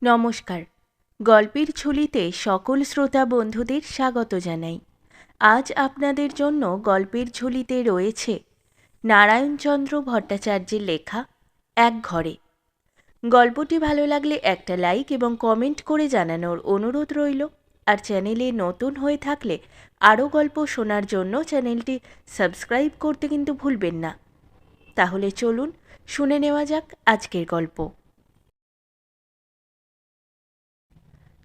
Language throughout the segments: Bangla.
নমস্কার। গল্পের ঝুলিতে সকল শ্রোতা বন্ধুদের স্বাগত জানাই। আজ আপনাদের জন্য গল্পের ঝুলিতে রয়েছে নারায়ণচন্দ্র ভট্টাচার্যের লেখা এক ঘরে। গল্পটি ভালো লাগলে একটা লাইক এবং কমেন্ট করে জানানোর অনুরোধ রইল। আর চ্যানেলে নতুন হয়ে থাকলে আরও গল্প শোনার জন্য চ্যানেলটি সাবস্ক্রাইব করতে কিন্তু ভুলবেন না। তাহলে চলুন শুনে নেওয়া যাক আজকের গল্প।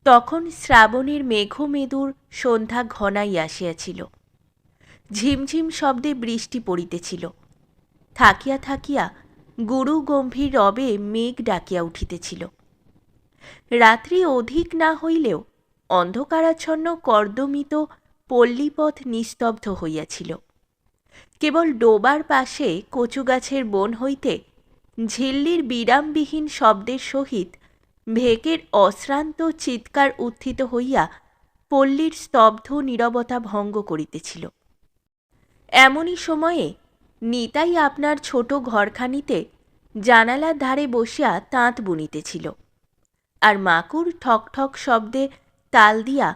তখন শ্রাবণের মেঘমেদুর সন্ধ্যা ঘনাই আসিয়াছিল। ঝিমঝিম শব্দে বৃষ্টি পড়িতেছিল। থাকিয়া থাকিয়া গুরু গম্ভীর রবে মেঘ ডাকিয়া উঠিতেছিল। রাত্রি অধিক না হইলেও অন্ধকারাচ্ছন্ন কর্দমিত পল্লীপথ নিস্তব্ধ হইয়াছিল। কেবল ডোবার পাশে কচু গাছের বন হইতে ঝিল্লির বিরামবিহীন শব্দের সহিত ভেকের অশ্রান্ত চিৎকার উত্থিত হইয়া পল্লীর স্তব্ধ নীরবতা ভঙ্গ করিতেছিল। এমনই সময়ে নিতাই আপনার ছোট ঘরখানিতে জানালার ধারে বসিয়া তাঁত বুনিতেছিল, আর মাকুর ঠক ঠক শব্দে তাল দিয়া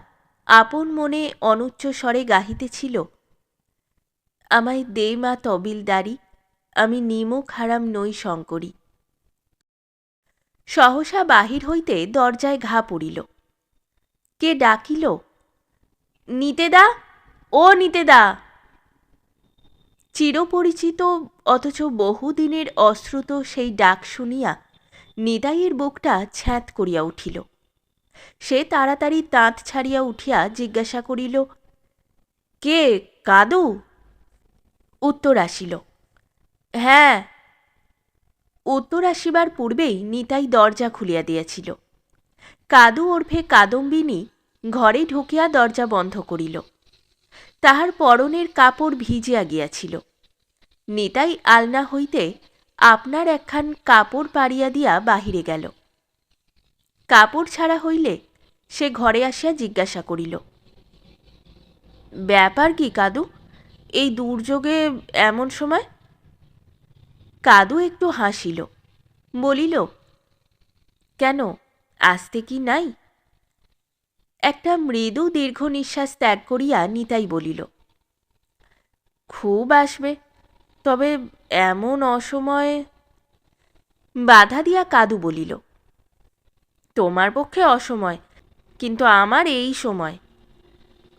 আপন মনে অনুচ্চ স্বরে গাহিতেছিল, আমায় দে মা তবিলদারি, আমি নিমক হারাম নই শঙ্করী। সহসা বাহির হইতে দরজায় ঘা পড়িল। কে ডাকিল, নিতেদা, ও নিতেদা। চিরপরিচিত অথচ বহুদিনের অশ্রুত সেই ডাক শুনিয়া নিতাইয়ের বুকটা ছ্যাঁত করিয়া উঠিল। সে তাড়াতাড়ি তাঁত ছাড়িয়া উঠিয়া জিজ্ঞাসা করিল, কে, কাদু? উত্তর আসিল, হ্যাঁ। উত্তর আসিবার পূর্বেই নিতাই দরজা খুলিয়া দিয়াছিল। কাদু ওরফে কাদম্বিনী ঘরে ঢুকিয়া দরজা বন্ধ করিল। তাহার পরনের কাপড় ভিজিয়া গিয়াছিল। নিতাই আলনা হইতে আপনার একখান কাপড় পাড়িয়া দিয়া বাহিরে গেল। কাপড় ছাড়া হইলে সে ঘরে আসিয়া জিজ্ঞাসা করিল, ব্যাপার কি কাদু, এই দুর্যোগে এমন সময়? কাদু একটু হাসিল, বলিল, কেন, আসতে কি নাই? একটা মৃদু দীর্ঘ নিঃশ্বাস ত্যাগ করিয়া নিতাই বলিল, খুব আসবে, তবে এমন অসময়ে। বাধা দিয়া কাদু বলিল, তোমার পক্ষে অসময়, কিন্তু আমার এই সময়।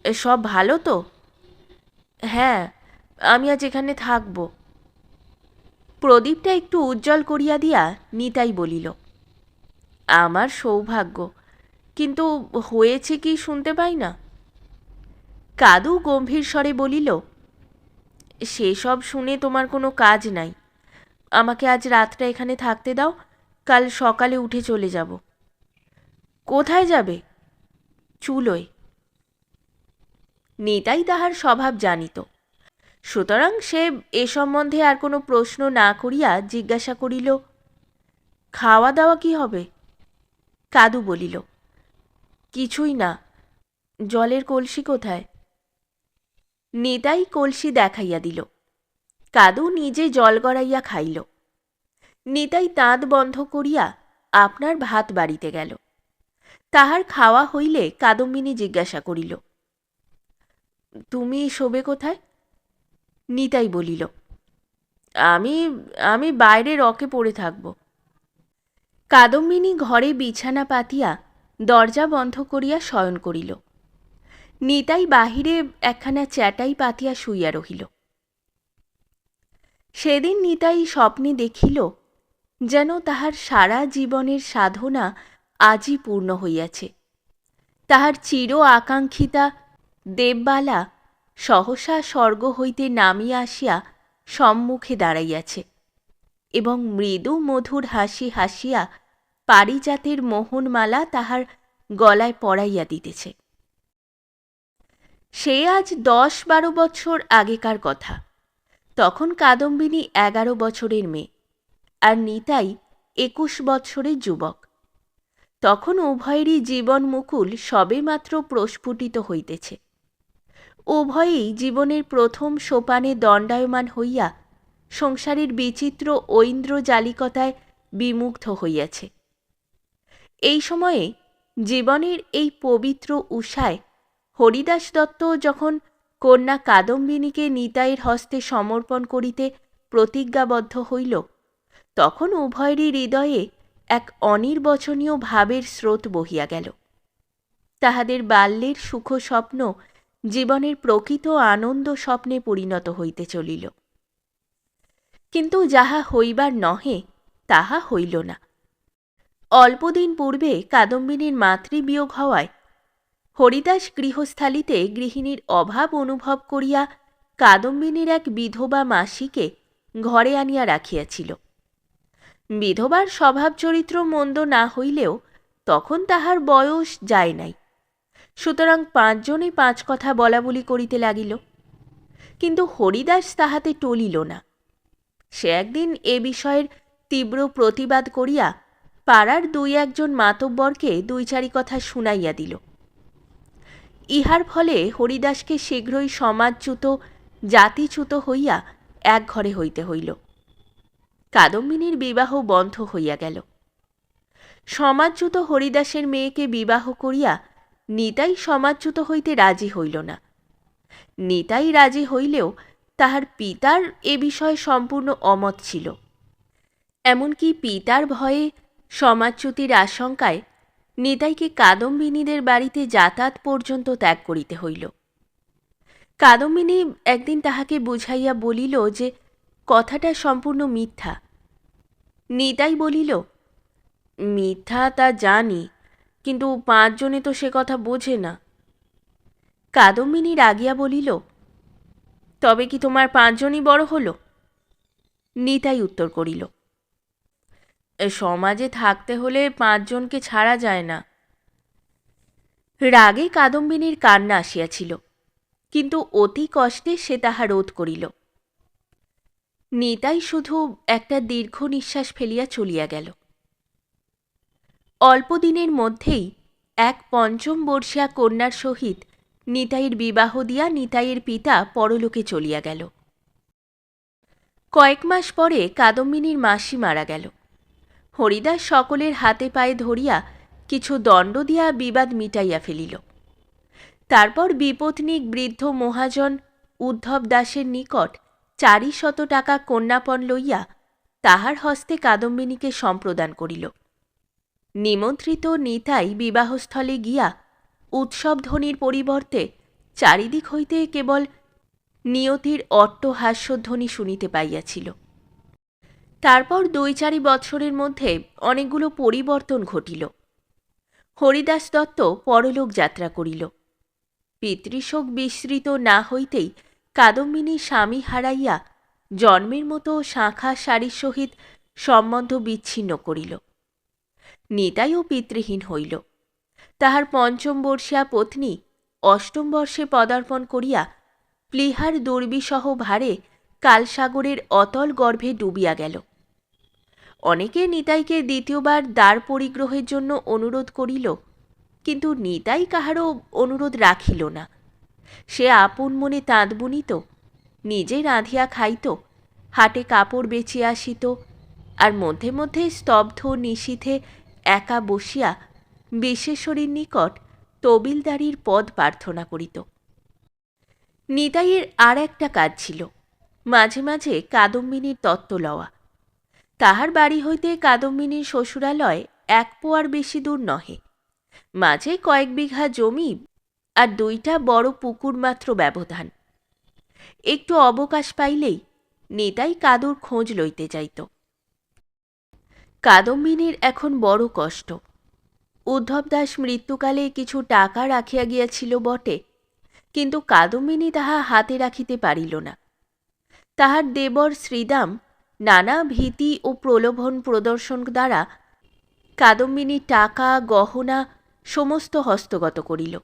সব ভালো তো? হ্যাঁ, আমি আজ এখানে থাকব। প্রদীপটা একটু উজ্জ্বল করিয়া দিয়া নিতাই বলিল, আমার সৌভাগ্য, কিন্তু হয়েছে কি শুনতে পাই না। কাদু গম্ভীর স্বরে বলিল, সেসব শুনে তোমার কোনো কাজ নাই। আমাকে আজ রাতটা এখানে থাকতে দাও, কাল সকালে উঠে চলে যাব। কোথায় যাবে? চুলোয়। নিতাই তাহার স্বভাব জানিত, সুতরাং সে এ সম্বন্ধে আর কোনো প্রশ্ন না করিয়া জিজ্ঞাসা করিল, খাওয়া দাওয়া কি হবে? কাদু বলিল, কিছুই না, জলের কলসি কোথায়? নিতাই কলসি দেখাইয়া দিল। কাদু নিজে জল গড়াইয়া খাইল। নিতাই তাঁত বন্ধ করিয়া আপনার ভাত বাড়িতে গেল। তাহার খাওয়া হইলে কাদম্বিনী জিজ্ঞাসা করিল, তুমি শোবে কোথায়? নিতাই বলিল, আমি আমি বাইরে রকে পড়ে থাকব। কাদম্বিনী ঘরে বিছানা পাতিয়া দরজা বন্ধ করিয়া শয়ন করিল। নিতাই বাহিরে একখানা চ্যাটাই পাতিয়া শুইয়া রহিল। সেদিন নিতাই স্বপ্নে দেখিল, যেন তাহার সারা জীবনের সাধনা আজই পূর্ণ হইয়াছে। তাহার চির আকাঙ্ক্ষিতা দেববালা সহসা স্বর্গ হইতে নামিয়া আসিয়া সম্মুখে দাঁড়াইয়াছে এবং মৃদু মধুর হাসি হাসিয়া পারিজাতের মোহনমালা তাহার গলায় পরাইয়া দিতেছে। সে আজ 10-12 বছর আগেকার কথা। তখন কাদম্বিনী 11 বছরের মেয়ে, আর নিতাই 21 বছরের যুবক। তখন উভয়েরই জীবন মুকুল সবেমাত্র প্রস্ফুটিত হইতেছে। উভয়েই জীবনের প্রথম সোপানে দণ্ডায়মান হইয়া সংসারের বিচিত্র ঐন্দ্রজালিকতায় বিমুগ্ধ হইয়াছে। এই সময়ে জীবনের এই পবিত্র উষায় হরিদাস দত্ত যখন কন্যা কাদম্বিনীকে নিতাইয়ের হস্তে সমর্পণ করিতে প্রতিজ্ঞাবদ্ধ হইল, তখন উভয়েরই হৃদয়ে এক অনির্বচনীয় ভাবের স্রোত বহিয়া গেল। তাহাদের বাল্যের সুখ স্বপ্ন জীবনের প্রকৃত আনন্দ স্বপ্নে পরিণত হইতে চলিল। কিন্তু যাহা হইবার নহে তাহা হইল না। অল্পদিন পূর্বে কাদম্বিনীর মাতৃবিয়োগ হওয়ায় হরিদাস গৃহস্থালিতে গৃহিণীর অভাব অনুভব করিয়া কাদম্বিনীর এক বিধবা মাসিকে ঘরে আনিয়া রাখিয়াছিল। বিধবার স্বভাব চরিত্র মন্দ না হইলেও তখন তাহার বয়স যায় নাই, সুতরাং 5 জনে 5 কথা বলা বলি করিতে লাগিল। কিন্তু হরিদাস তাহাতে টলিল না। সে একদিন এ বিষয়ের তীব্র প্রতিবাদ করিয়া পাড়ার 2-1 জন মাতব্বরকে 2-4 কথা শুনাইয়া দিল। ইহার ফলে হরিদাসকে শীঘ্রই সমাজচ্যুত জাতিচ্যুত হইয়া এক ঘরে হইতে হইল। কাদম্বিনীর বিবাহ বন্ধ হইয়া গেল। সমাজচ্যুত হরিদাসের মেয়েকে বিবাহ করিয়া নিতাই সমাজচ্যুত হইতে রাজি হইল না। নিতাই রাজি হইলেও তাহার পিতার এ বিষয়ে সম্পূর্ণ অমত ছিল। এমনকি পিতার ভয়ে সমাজচ্যুতির আশঙ্কায় নিতাইকে কাদম্বিনীদের বাড়িতে যাতায়াত পর্যন্ত ত্যাগ করিতে হইল। কাদম্বিনী একদিন তাহাকে বুঝাইয়া বলিল যে কথাটা সম্পূর্ণ মিথ্যা। নিতাই বলিল, মিথ্যা তা জানি, কিন্তু 5 জনে তো সে কথা বোঝে না। কাদম্বিনী রাগিয়া বলিল, তবে কি তোমার 5 জনই বড় হল? নিতাই উত্তর করিল, সমাজে থাকতে হলে 5 জনকে ছাড়া যায় না। রাগে কাদম্বিনীর কান্না আসিয়াছিল, কিন্তু অতি কষ্টে সে তাহা রোধ করিল। নিতাই শুধু একটা দীর্ঘ নিঃশ্বাস ফেলিয়া চলিয়া গেল। অল্পদিনের মধ্যেই এক 5ম বর্ষিয়া কন্যার সহিত নিতাইয়ের বিবাহ দিয়া নিতাইয়ের পিতা পরলোকে চলিয়া গেল। কয়েক মাস পরে কাদম্বিনীর মাসি মারা গেল। হরিদাস সকলের হাতে পায়ে ধরিয়া কিছু দণ্ড দিয়া বিবাদ মিটাইয়া ফেলিল। তারপর বিপত্নিক বৃদ্ধ মহাজন উদ্ধব দাসের নিকট 400 টাকা কন্যাপণ লইয়া তাহার হস্তে কাদম্বিনীকে সম্প্রদান করিল। নিমন্ত্রিত নিতাই বিবাহস্থলে গিয়া উৎসবধ্বনির পরিবর্তে চারিদিক হইতে কেবল নিয়তির অট্টহাস্যধ্বনি শুনিতে পাইয়াছিল। তারপর 2-4 বৎসরের মধ্যে অনেকগুলো পরিবর্তন ঘটিল। হরিদাস দত্ত পরলোক যাত্রা করিল। পিতৃশোক বিস্মৃত না হইতেই কাদম্বিনী স্বামী হারাইয়া জন্মের মতো শাঁখা শাড়ির সহিত সম্বন্ধ বিচ্ছিন্ন করিল। নিতাইও পিতৃহীন হইল। তাহার 5ম বর্ষিয়া পত্নী 8ম বর্ষে পদার্পণ করিয়া প্লীহার দুর্বিসহ ভারে কালসাগরের অতল গর্ভে ডুবিয়া গেল। অনেকে নিতাইকে দ্বিতীয়বার দ্বার পরিগ্রহের জন্য অনুরোধ করিল, কিন্তু নিতাই কাহারও অনুরোধ রাখিল না। সে আপন মনে তাঁত বুনিত, নিজে রাঁধিয়া খাইত, হাটে কাপড় বেচিয়া আসিত, আর মধ্যে মধ্যে স্তব্ধ নিশীথে একা বসিয়া বিশ্বেশ্বরীর নিকট তবিলদারির পদ প্রার্থনা করিত। নিতাইয়ের আর একটা কাজ ছিল, মাঝে মাঝে কাদম্বিনীর তত্ত্ব লওয়া। তাহার বাড়ি হইতে কাদম্বিনীর শ্বশুরালয় 1 পোয়ার বেশি দূর নহে। মাঝে কয়েক বিঘা জমি আর 2টা বড় পুকুর মাত্র ব্যবধান। একটু অবকাশ পাইলেই নিতাই কাদুর খোঁজ লইতে যাইত। কাদম্বিনীর এখন বড় কষ্ট। উদ্ধব দাস মৃত্যুকালে কিছু টাকা রাখিয়া গিয়াছিল বটে, কিন্তু কাদম্বিনী তাহা হাতে রাখিতে পারিল না। তাহার দেবর শ্রীদাম নানা ভীতি ও প্রলোভন প্রদর্শন দ্বারা কাদম্বিনীর টাকা গহনা সমস্ত হস্তগত করিল।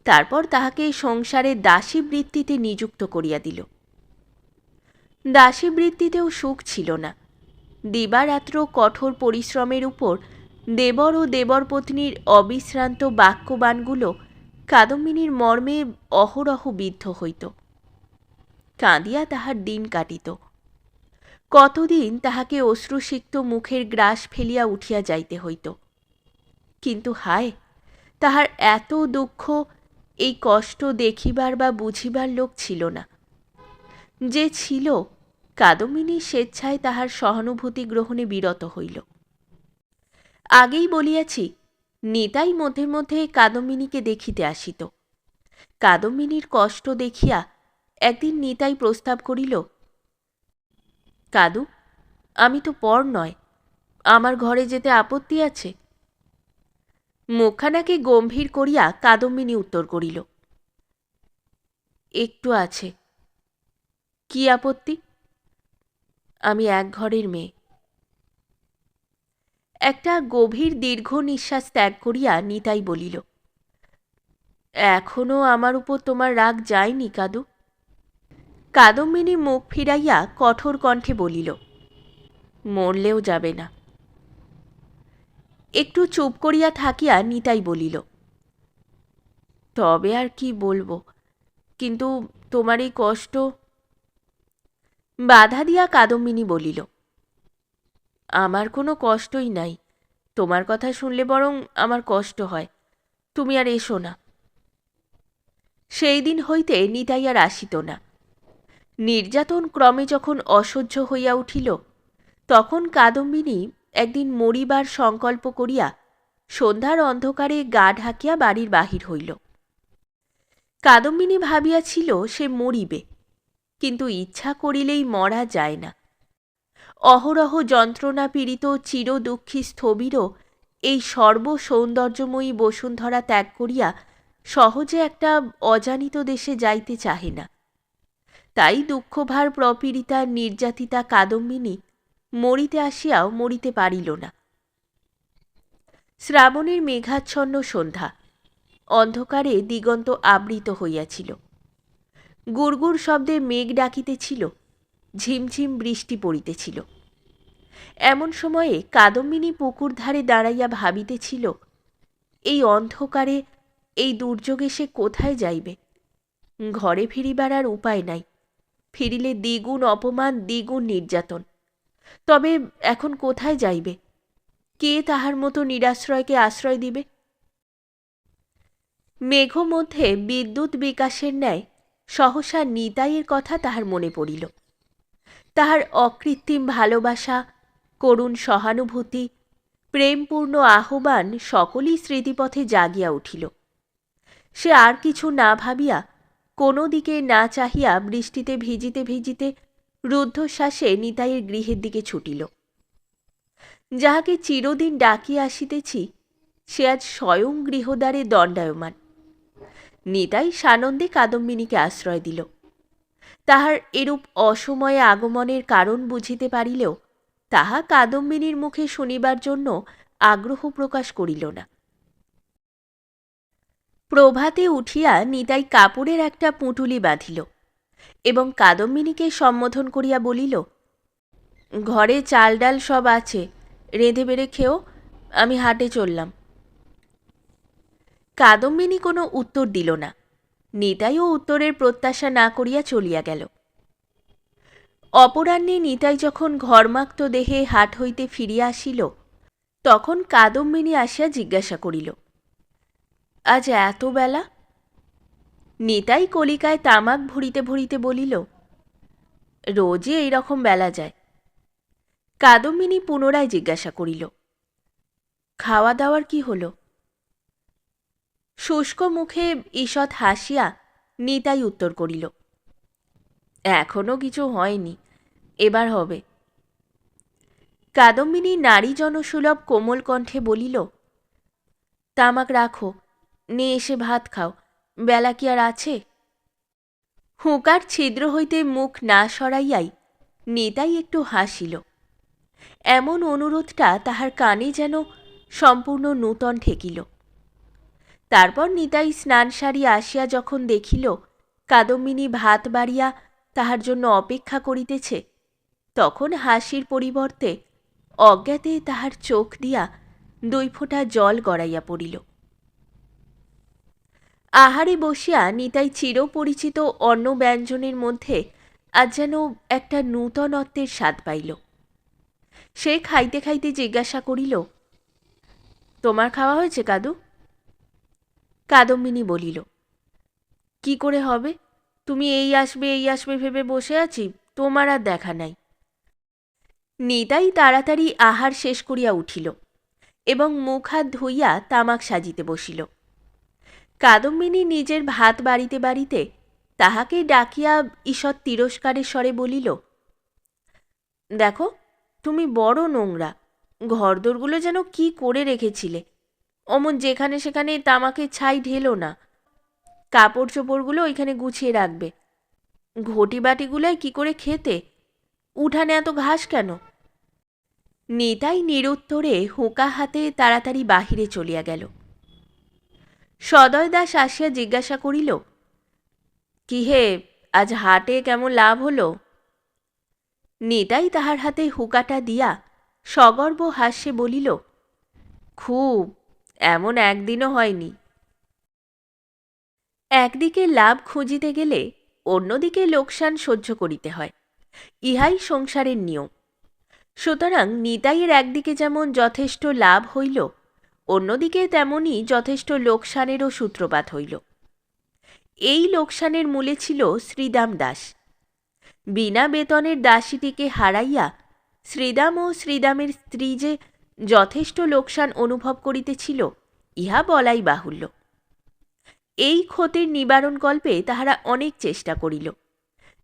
তারপর তাহাকে সংসারে দাসী বৃত্তিতে নিযুক্ত করিয়া দিল। দাসী বৃত্তিতেও সুখ ছিল না। দিবারাত্র কঠোর পরিশ্রমের উপর দেবর ও দেবরপত্নীর অবিশ্রান্ত বাক্যবাণগুলো কাদম্বিনীর মর্মে অহরহ বিদ্ধ হইত। কাঁদিয়া তাহার দিন কাটিত। কতদিন তাহাকে অশ্রুসিক্ত মুখের গ্রাস ফেলিয়া উঠিয়া যাইতে হইত। কিন্তু হায়, তাহার এত দুঃখ, এই কষ্ট দেখিবার বা বুঝিবার লোক ছিল না। যে ছিল, কাদম্বিনী স্বেচ্ছায় তাহার সহানুভূতি গ্রহণে বিরত হইল। আগেই বলিয়াছি, নিতাই মধ্যে মধ্যে কাদম্বিনীকে দেখিতে আসিত। কাদম্বিনীর কষ্ট দেখিয়া একদিন নিতাই প্রস্তাব করিল, কাদু, আমি তো পর নয়, আমার ঘরে যেতে আপত্তি আছে? মুখখানাকে গম্ভীর করিয়া কাদম্বিনী উত্তর করিল, একটু আছে। কি আপত্তি? আমি এক ঘরের মেয়ে। একটা গভীর দীর্ঘ নিঃশ্বাস ত্যাগ করিয়া নিতাই বলিল, এখনো আমার উপর তোমার রাগ যায়নি কাদু? কাদম্বিনী মুখ ফিরাইয়া কঠোর কণ্ঠে বলিল, মরলেও যাবে না। একটু চুপ করিয়া থাকিয়া নিতাই বলিল, তবে আর কি বলবো, কিন্তু তোমার এই কষ্ট। বাধা দিয়া কাদম্বিনী বলিল, আমার কোনো কষ্টই নাই, তোমার কথা শুনলে বরং আমার কষ্ট হয়, তুমি আর এসো না। সেই দিন হইতে নিতাই আর আসিত না। নির্যাতন ক্রমে যখন অসহ্য হইয়া উঠিল, তখন কাদম্বিনী একদিন মরিবার সংকল্প করিয়া সন্ধ্যার অন্ধকারে গা ঢাকিয়া বাড়ির বাহির হইল। কাদম্বিনী ভাবিয়াছিল সে মরিবে, কিন্তু ইচ্ছা করিলেই মরা যায় না। অহরহ যন্ত্রণা পীড়িত চিরদুঃখী স্থবিরও এই সর্বসৌন্দর্যময়ী বসুন্ধরা ত্যাগ করিয়া সহজে একটা অজানিত দেশে যাইতে চাহে না। তাই দুঃখভার প্রপীড়িতা নির্যাতিতা কাদম্বিনী মরিতে আসিয়াও মরিতে পারিল না। শ্রাবণের মেঘাচ্ছন্ন সন্ধ্যা, অন্ধকারে দিগন্ত আবৃত হইয়াছিল। গুড়গুড় শব্দে মেঘ ডাকিতেছিল, ঝিমঝিম বৃষ্টি পড়িতেছিল। এমন সময়ে কাদম্বিনী পুকুর ধারে দাঁড়াইয়া ভাবিতেছিল, এই অন্ধকারে, এই দুর্যোগে সে কোথায় যাইবে? ঘরে ফিরিবার আর উপায় নাই, ফিরিলে দ্বিগুণ অপমান, দ্বিগুণ নির্যাতন। তবে এখন কোথায় যাইবে? কে তাহার মতো নিরাশ্রয়কে আশ্রয় দিবে? মেঘ মধ্যে বিদ্যুৎ বিকাশের ন্যায় সহসা নিতাইয়ের কথা তাহার মনে পড়িল। তাহার অকৃত্রিম ভালোবাসা, করুণ সহানুভূতি, প্রেমপূর্ণ আহ্বান সকলই স্মৃতিপথে জাগিয়া উঠিল। সে আর কিছু না ভাবিয়া, কোনো দিকে না চাহিয়া বৃষ্টিতে ভিজিতে ভিজিতে রুদ্ধশ্বাসে নিতাইয়ের গৃহের দিকে ছুটিল। যাহাকে চিরদিন ডাকিয়া আসিতেছি, সে আজ স্বয়ং গৃহদ্বারে দণ্ডায়মান। নিতাই সানন্দে কাদম্বিনীকে আশ্রয় দিল। তাহার এরূপ অসময়ে আগমনের কারণ বুঝিতে পারিলেও তাহা কাদম্বিনীর মুখে শুনিবার জন্য আগ্রহ প্রকাশ করিল না। প্রভাতে উঠিয়া নিতাই কাপড়ের একটা পুঁটুলি বাঁধিল এবং কাদম্বিনীকে সম্বোধন করিয়া বলিল, ঘরে চাল ডাল সব আছে, রেঁধে বেড়ে খেও, আমি হাটে চললাম। কাদম্বিনী কোনো উত্তর দিল না। নিতাইও উত্তরের প্রত্যাশা না করিয়া চলিয়া গেল। অপরাহ্নে নিতাই যখন ঘর্মাক্ত দেহে হাট হইতে ফিরিয়া আসিল, তখন কাদম্বিনী আসিয়া জিজ্ঞাসা করিল, আজ এত বেলা? নিতাই কলিকায় তামাক ভরিতে ভরিতে বলিল, রোজই এইরকম বেলা যায়। কাদম্বিনী পুনরায় জিজ্ঞাসা করিল, খাওয়া দাওয়ার কি হল? শুষ্ক মুখে ঈষৎ হাসিয়া নিতাই উত্তর করিল, এখনো কিছু হয়নি, এবার হবে। কাদম্বিনী নারী জনসুলভ কোমল কণ্ঠে বলিল, তামাক রাখো, নিয়ে এসে ভাত খাও, বেলা কি আর আছে? হুঁকার ছিদ্র হইতে মুখ না সরাইয়াই নিতাই একটু হাসিল। এমন অনুরোধটা তাহার কানে যেন সম্পূর্ণ নূতন ঠেকিল। তারপর নিতাই স্নান সারিয়া আসিয়া যখন দেখিল কাদম্বিনী ভাত বাড়িয়া তাহার জন্য অপেক্ষা করিতেছে, তখন হাসির পরিবর্তে অজ্ঞাতে তাহার চোখ দিয়া 2 ফোঁটা জল গড়াইয়া পড়িল। আহারে বসিয়া নিতাই চিরপরিচিত অন্ন ব্যঞ্জনের মধ্যে আজ যেন একটা নূতনত্বের স্বাদ পাইল। সে খাইতে খাইতে জিজ্ঞাসা করিল, তোমার খাওয়া হয়েছে কাদু? কাদম্বিনী বলিল, কি করে হবে? তুমি এই আসবে ভেবে বসে আছি, তোমার আর দেখা নাই। নিতাই তাড়াতাড়ি আহার শেষ করিয়া উঠিল এবং মুখ হাত ধুইয়া তামাক সাজিতে বসিল। কাদম্বিনী নিজের ভাত বাড়িতে বাড়িতে তাহাকে ডাকিয়া ঈষৎ তিরস্কারের স্বরে বলিল, দেখো, তুমি বড় নোংরা, ঘরদোরগুলো যেন কি করে রেখেছিলে, অমন যেখানে সেখানে তামাকের ছাই ঢেলো না, কাপড় চোপড়গুলো ওইখানে গুছিয়ে রাখবে, ঘটি বাটিগুলোয় কি করে খেতে, উঠানে এত ঘাস কেন? নিতাই নিরুত্তরে হুঁকা হাতে তাড়াতাড়ি বাহিরে চলিয়া গেল। সদয় দাস আসিয়া জিজ্ঞাসা করিল, কি হে, আজ হাটে কেমন লাভ হলো? নিতাই তাহার হাতে হুঁকাটা দিয়া সগর্ব হাস্যে বলিল, খুব, এমন একদিনও হয়নি। একদিকে লাভ খুঁজিতে গেলে অন্যদিকে লোকসান সহ্য করিতে হয়, ইহাই সংসারের নিয়ম। সুতরাং নিতাইয়ের একদিকে যেমন যথেষ্ট লাভ হইল, অন্যদিকে তেমনি যথেষ্ট লোকসানেরও সূত্রপাত হইল। এই লোকসানের মূলে ছিল শ্রীদাম দাস। বিনা বেতনের দাসীটিকে হারাইয়া শ্রীদাম ও শ্রীদামের স্ত্রী যে যথেষ্ট লোকসান অনুভব করিতেছিল, ইহা বলাই বাহুল্য। এই ক্ষতির নিবারণকল্পে তাহারা অনেক চেষ্টা করিল।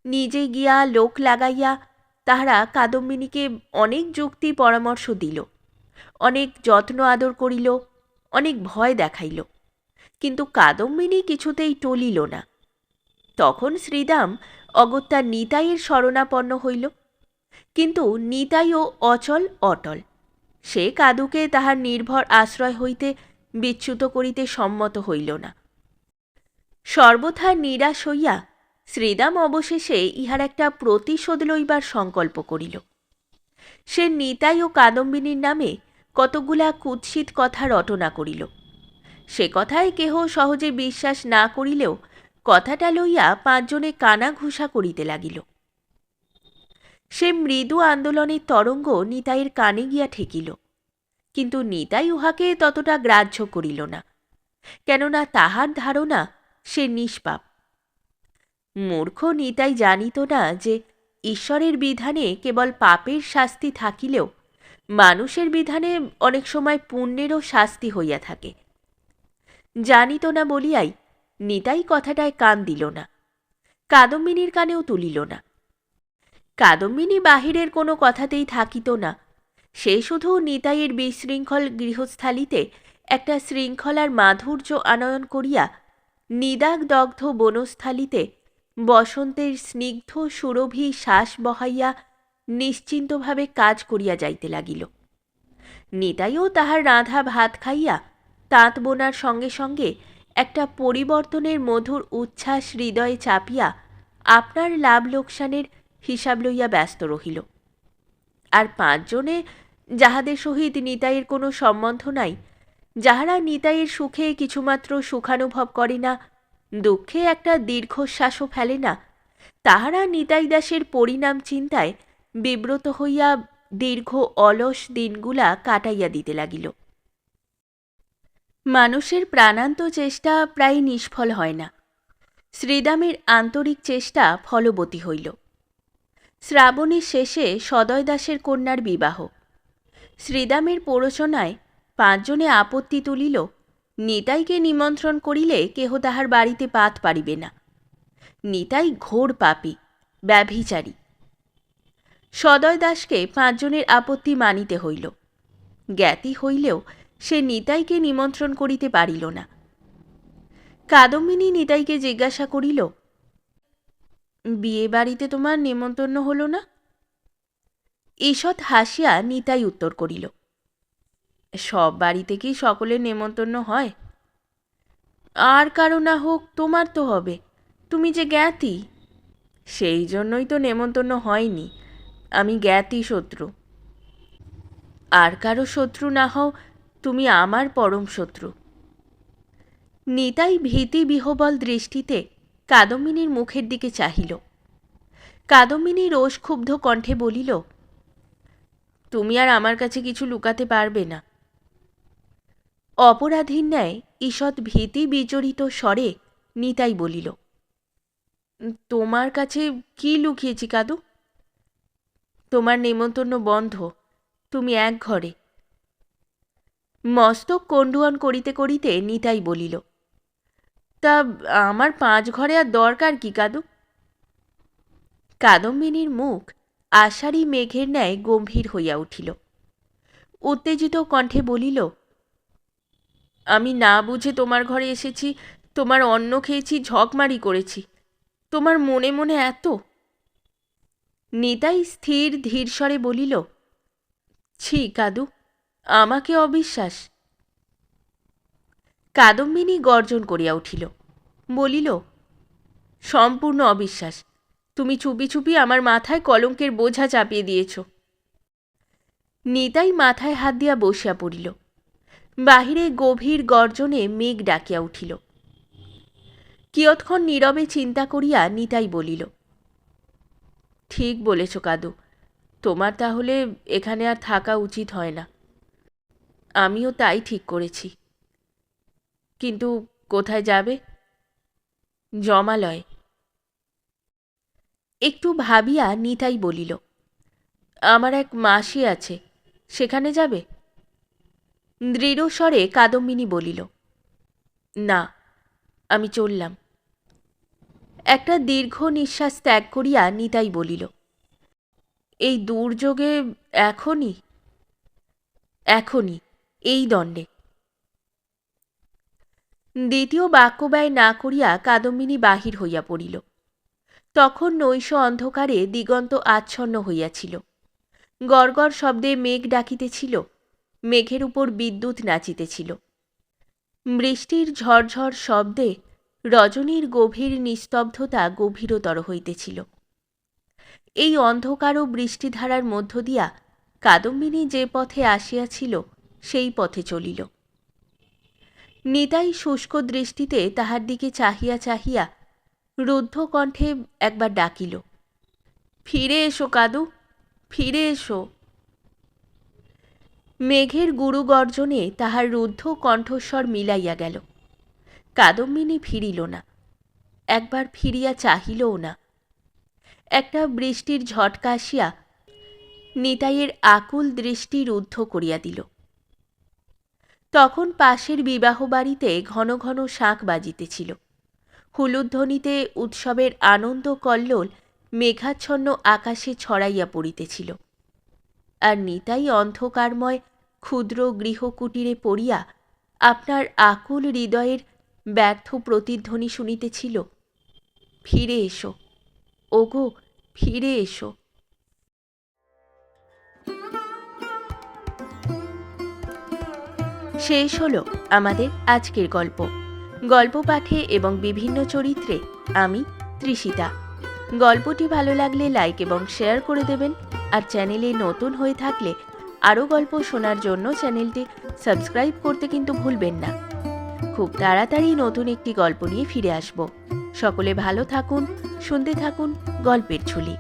নিজে গিয়া লোক লাগাইয়া তাহারা কাদম্বিনীকে অনেক যুক্তি পরামর্শ দিল, অনেক যত্ন আদর করিল, অনেক ভয় দেখাইল, কিন্তু কাদম্বিনী কিছুতেই টলিল না। তখন শ্রীদাম অগত্যা নিতাইয়ের শরণাপন্ন হইল, কিন্তু নিতাইও অচল অটল। সে কাদুকে তাহার নির্ভর আশ্রয় হইতে বিচ্যুত করিতে সম্মত হইল না। সর্বথা নিরাশ হইয়া শ্রীদাম অবশেষে ইহার একটা প্রতিশোধ লইবার সংকল্প করিল। সে নিতাই ও কাদম্বিনীর নামে কতগুলা কুৎসিত কথা রটনা করিল। সে কথায় কেহ সহজে বিশ্বাস না করিলেও কথাটা লইয়া পাঁচজনে কানা ঘুষা করিতে লাগিল। সে মৃদু আন্দোলনের তরঙ্গ নিতাইয়ের কানে গিয়া ঠেকিল, কিন্তু নিতাই উহাকে ততটা গ্রাহ্য করিল না, কেননা তাহার ধারণা সে নিষ্পাপ। মূর্খ নিতাই জানিত না যে ঈশ্বরের বিধানে কেবল পাপের শাস্তি থাকিলেও মানুষের বিধানে অনেক সময় পুণ্যেরও শাস্তি হইয়া থাকে। জানিত না বলিয়াই নিতাই কথাটায় কান দিল না, কাদম্বিনীর কানেও তুলিল না। কাদম্বিনী বাহিরের কোনো কথাতেই থাকিত না, সে শুধু নিতাইয়ের বিশৃঙ্খল গৃহস্থালিতে একটা শৃঙ্খলার মাধুর্য আনয়ন করিয়া নিদাগদগ্ধ বনস্থলিতে বসন্তের স্নিগ্ধ সুরভি শ্বাস বহাইয়া নিশ্চিন্তভাবে কাজ করিয়া যাইতে লাগিল। নিতাইও তাহার রাঁধা ভাত খাইয়া তাঁত বোনার সঙ্গে সঙ্গে একটা পরিবর্তনের মধুর উচ্ছ্বাস হৃদয়ে চাপিয়া আপনার লাভ লোকসানের হিসাব লইয়া ব্যস্ত রহিল। আর পাঁচজনে, যাহাদের সহিত নিতাইয়ের কোনো সম্বন্ধ নাই, যাহারা নিতাইয়ের সুখে কিছুমাত্র সুখানুভব করে না, দুঃখে একটা দীর্ঘশ্বাসও ফেলে না, তাহারা নিতাই দাসের পরিণাম চিন্তায় বিব্রত হইয়া দীর্ঘ অলস দিনগুলা কাটাইয়া দিতে লাগিল। মানুষের প্রাণান্ত চেষ্টা প্রায় নিষ্ফল হয় না। শ্রীদামের আন্তরিক চেষ্টা ফলবতী হইল। শ্রাবণের শেষে সদয় দাসের কন্যার বিবাহ। শ্রীদামের প্ররোচনায় পাঁচজনে আপত্তি তুলিল, নিতাইকে নিমন্ত্রণ করিলে কেহ তাহার বাড়িতে পাত পারিবে না। নিতাই ঘোর পাপী, ব্যভিচারী। সদয় দাসকে পাঁচজনের আপত্তি মানিতে হইল। জ্ঞাতি হইলেও সে নিতাইকে নিমন্ত্রণ করিতে পারিল না। কাদম্বিনী নিতাইকে জিজ্ঞাসা করিল, বিয়ে বাড়িতে তোমার নেমন্তন্ন হল না? ঈষৎ হাসিয়া নিতাই উত্তর করিল, সব বাড়িতে কি সকলের নেমন্তন্ন হয়? আর কারো না হোক তোমার তো হবে, তুমি যে জ্ঞাতি। সেই জন্যই তো নেমন্তন্ন হয়নি, আমি জ্ঞাতি শত্রু। আর কারো শত্রু না হও, তুমি আমার পরম শত্রু। নিতাই ভীতি বিহবল দৃষ্টিতে কাদম্বিনীর মুখের দিকে চাহিল। কাদম্বিনী রোষক্ষুব্ধ কণ্ঠে বলিল, তুমি আর আমার কাছে কিছু লুকাতে পারবে না। অপরাধীর ন্যায় ঈষৎ ভীতি বিজড়িত স্বরে নিতাই বলিল, তোমার কাছে কি লুকিয়েছি কাদু? তোমার নেমন্তন্ন বন্ধ, তুমি এক ঘরে। মস্তক কণ্ডুয়ান করিতে করিতে নিতাই বলিল, তা আমার 5 ঘরে আর দরকার কি কাদু? কাদম্বিনীর মুখ আষাঢ়ী মেঘের ন্যায় গম্ভীর হইয়া উঠিল। উত্তেজিত কণ্ঠে বলিল, আমি না বুঝে তোমার ঘরে এসেছি, তোমার অন্ন খেয়েছি, ঝকমারি করেছি, তোমার মনে মনে এত? নিতাই স্থির ধীর স্বরে বলিল, ছি কাদু, আমাকে অবিশ্বাস। কাদম্বিনী গর্জন করিয়া উঠিল, বলিল, সম্পূর্ণ অবিশ্বাস। তুমি চুপি চুপি আমার মাথায় কলঙ্কের বোঝা চাপিয়ে দিয়েছ। নিতাই মাথায় হাত দিয়া বসিয়া পড়িল। বাহিরে গভীর গর্জনে মেঘ ডাকিয়া উঠিল। কিয়ৎক্ষণ নীরবে চিন্তা করিয়া নিতাই বলিল, ঠিক বলেছ কাদু, তোমার তাহলে এখানে আর থাকা উচিত হয় না। আমিও তাই ঠিক করেছি। কিন্তু কোথায় যাবে? জমালয়। একটু ভাবিয়া নিতাই বলিল, আমার এক মাসি আছে, সেখানে যাবে? দৃঢ় স্বরে কাদম্বিনী বলিল, না, আমি চললাম। একটা দীর্ঘ নিঃশ্বাস ত্যাগ করিয়া নিতাই বলিল, এই দুর্যোগে এখনই? এখনই, এই দণ্ডে। দ্বিতীয় বাক্যব্যয় না করিয়া কাদম্বিনী বাহির হইয়া পড়িল। তখন নৈশ অন্ধকারে দিগন্ত আচ্ছন্ন হইয়াছিল। গড়গড় শব্দে মেঘ ডাকিতেছিল, মেঘের উপর বিদ্যুৎ নাচিতেছিল। বৃষ্টির ঝরঝর শব্দে রজনীর গভীর নিস্তব্ধতা গভীরতর হইতেছিল। এই অন্ধকার ও বৃষ্টিধারার মধ্য দিয়া কাদম্বিনী যে পথে আসিয়াছিল সেই পথে চলিল। নিতাই শুষ্ক দৃষ্টিতে তাহার দিকে চাহিয়া চাহিয়া রুদ্ধ কণ্ঠে একবার ডাকিল, ফিরে এসো কাদু, ফিরে এসো। মেঘের গুরু গর্জনে তাহার রুদ্ধ কণ্ঠস্বর মিলাইয়া গেল। কাদম্বিনী ফিরিল না, একবার ফিরিয়া চাহিলও না। একটা বৃষ্টির ঝটকা আসিয়া নিতাইয়ের আকুল দৃষ্টি রুদ্ধ করিয়া দিল। তখন পাশের বিবাহ বাড়িতে ঘন ঘন শাঁখ বাজিতেছিল। হুলুধ্বনিতে উৎসবের আনন্দ কল্লোল মেঘাচ্ছন্ন আকাশে ছড়াইয়া পড়িতেছিল। আর নিতাই অন্ধকারময় ক্ষুদ্র গৃহকুটিরে পড়িয়া আপনার আকুল হৃদয়ের ব্যর্থ প্রতিধ্বনি শুনিতেছিল, ফিরে এসো ওগো, ফিরে এসো। শেষ হলো আমাদের আজকের গল্প। গল্প পাঠে এবং বিভিন্ন চরিত্রে আমি তৃষিতা। গল্পটি ভালো লাগলে লাইক এবং শেয়ার করে দেবেন। আর চ্যানেলে নতুন হয়ে থাকলে আরও গল্প শোনার জন্য চ্যানেলটি সাবস্ক্রাইব করতে কিন্তু ভুলবেন না। খুব তাড়াতাড়ি নতুন একটি গল্প নিয়ে ফিরে আসব। সকলে ভালো থাকুন, শুনতে থাকুন গল্পের ঝুলি।